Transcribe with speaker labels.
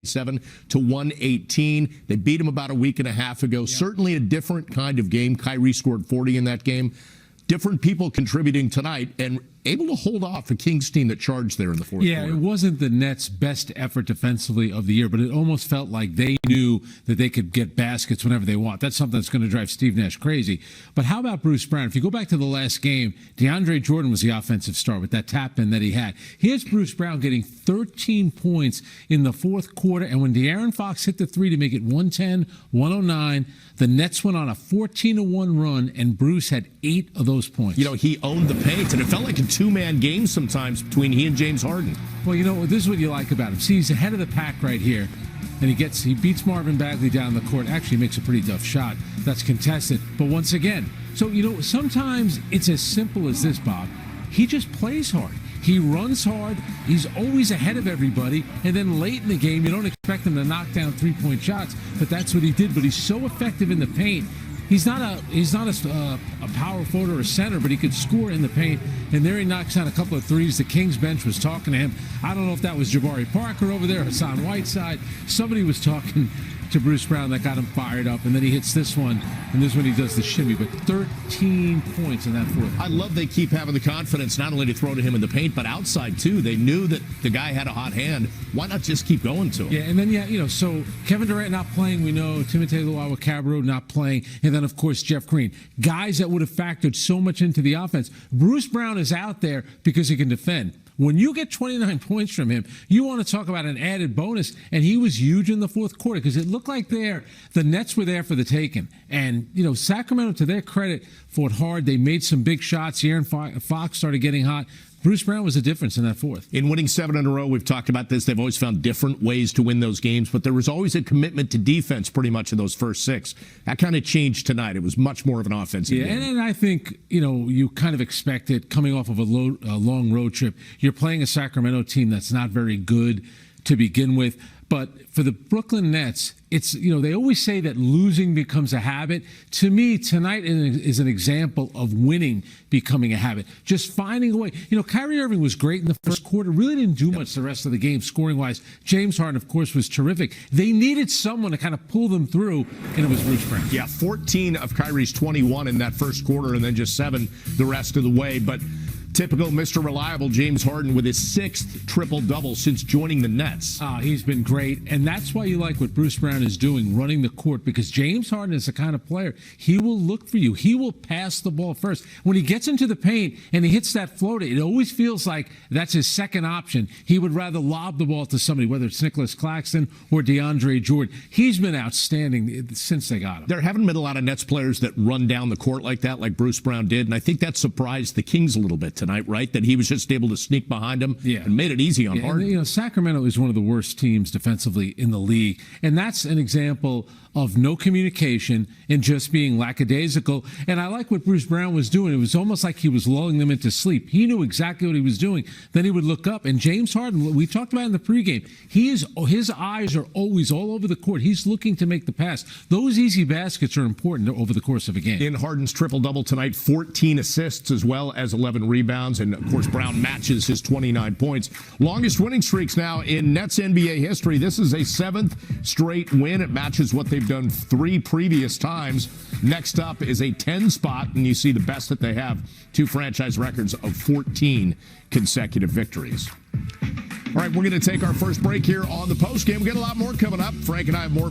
Speaker 1: to 118. They beat him about a week and a half ago. Yep. Certainly a different kind of game. Kyrie scored 40 in that game. Different people contributing tonight and able to hold off a Kings team that charged there in the fourth quarter.
Speaker 2: It wasn't the Nets' best effort defensively of the year, but it almost felt like they knew that they could get baskets whenever they want. That's something that's going to drive Steve Nash crazy. But how about Bruce Brown? If you go back to the last game, DeAndre Jordan was the offensive star with that tap-in that he had. Here's Bruce Brown getting 13 points in the fourth quarter, and when De'Aaron Fox hit the three to make it 110-109, the Nets went on a 14-1 run, and Bruce had 8 of those points.
Speaker 1: You know, he owned the paint, and it felt like a two-man game sometimes between he and James Harden.
Speaker 2: Well, you know, this is what you like about him. See, he's ahead of the pack right here, and he beats Marvin Bagley down the court. Actually makes a pretty tough shot that's contested. But once again, so, you know, sometimes it's as simple as this, Bob. He just plays hard. He runs hard. He's always ahead of everybody. And then late in the game, you don't expect him to knock down three-point shots, but that's what he did. But he's so effective in the paint. He's not a power forward or a center, but he could score in the paint. And there he knocks down a couple of threes. The Kings bench was talking to him. I don't know if that was Jabari Parker over there, Hassan Whiteside. Somebody was talking to Bruce Brown that got him fired up, and then he hits this one, and this one he does the shimmy, but 13 points in that fourth.
Speaker 1: I love they keep having the confidence not only to throw to him in the paint, but outside too. They knew that the guy had a hot hand. Why not just keep going to him?
Speaker 2: Yeah, and then, so Kevin Durant not playing, we know. Timothy Luwawu-Cabarrot not playing, and then, of course, Jeff Green. Guys that would have factored so much into the offense. Bruce Brown is out there because he can defend. When you get 29 points from him, you want to talk about an added bonus, and he was huge in the fourth quarter because it looked like the Nets were there for the taking. And, Sacramento, to their credit, fought hard. They made some big shots. Aaron Fox started getting hot. Bruce Brown was the difference in that fourth.
Speaker 1: In winning 7 in a row, we've talked about this. They've always found different ways to win those games, but there was always a commitment to defense pretty much in those first 6. That kind of changed tonight. It was much more of an offensive game.
Speaker 2: And I think, you kind of expect it coming off of a long road trip. You're playing a Sacramento team that's not very good to begin with. But for the Brooklyn Nets, it's, they always say that losing becomes a habit. To me, tonight is an example of winning becoming a habit. Just finding a way. Kyrie Irving was great in the first quarter, really didn't do much the rest of the game scoring-wise. James Harden, of course, was terrific. They needed someone to kind of pull them through, and it was Bruce Brown.
Speaker 1: Yeah, 14 of Kyrie's 21 in that first quarter, and then just 7 the rest of the way. But typical Mr. Reliable James Harden with his 6th triple-double since joining the Nets.
Speaker 2: He's been great, and that's why you like what Bruce Brown is doing, running the court, because James Harden is the kind of player, he will look for you. He will pass the ball first. When he gets into the paint and he hits that floater, it always feels like that's his second option. He would rather lob the ball to somebody, whether it's Nicholas Claxton or DeAndre Jordan. He's been outstanding since they got him.
Speaker 1: There haven't been a lot of Nets players that run down the court like that, like Bruce Brown did, and I think that surprised the Kings a little bit tonight, right? That he was just able to sneak behind him and made it easy on Harden.
Speaker 2: And, Sacramento is one of the worst teams defensively in the league, and that's an example of no communication and just being lackadaisical. And I like what Bruce Brown was doing. It was almost like he was lulling them into sleep. He knew exactly what he was doing. Then he would look up, and James Harden, we talked about in the pregame, his eyes are always all over the court. He's looking to make the pass. Those easy baskets are important over the course of a game.
Speaker 1: In Harden's triple-double tonight, 14 assists as well as 11 rebounds, and of course Brown matches his 29 points. Longest winning streaks now in Nets NBA history. This is a 7th straight win. It matches what they've done 3 previous times. Next up is a 10 spot, and you see the best that they have, 2 franchise records of 14 consecutive victories. All right, we're going to take our first break here on the postgame. We got a lot more coming up. Frank and I have more.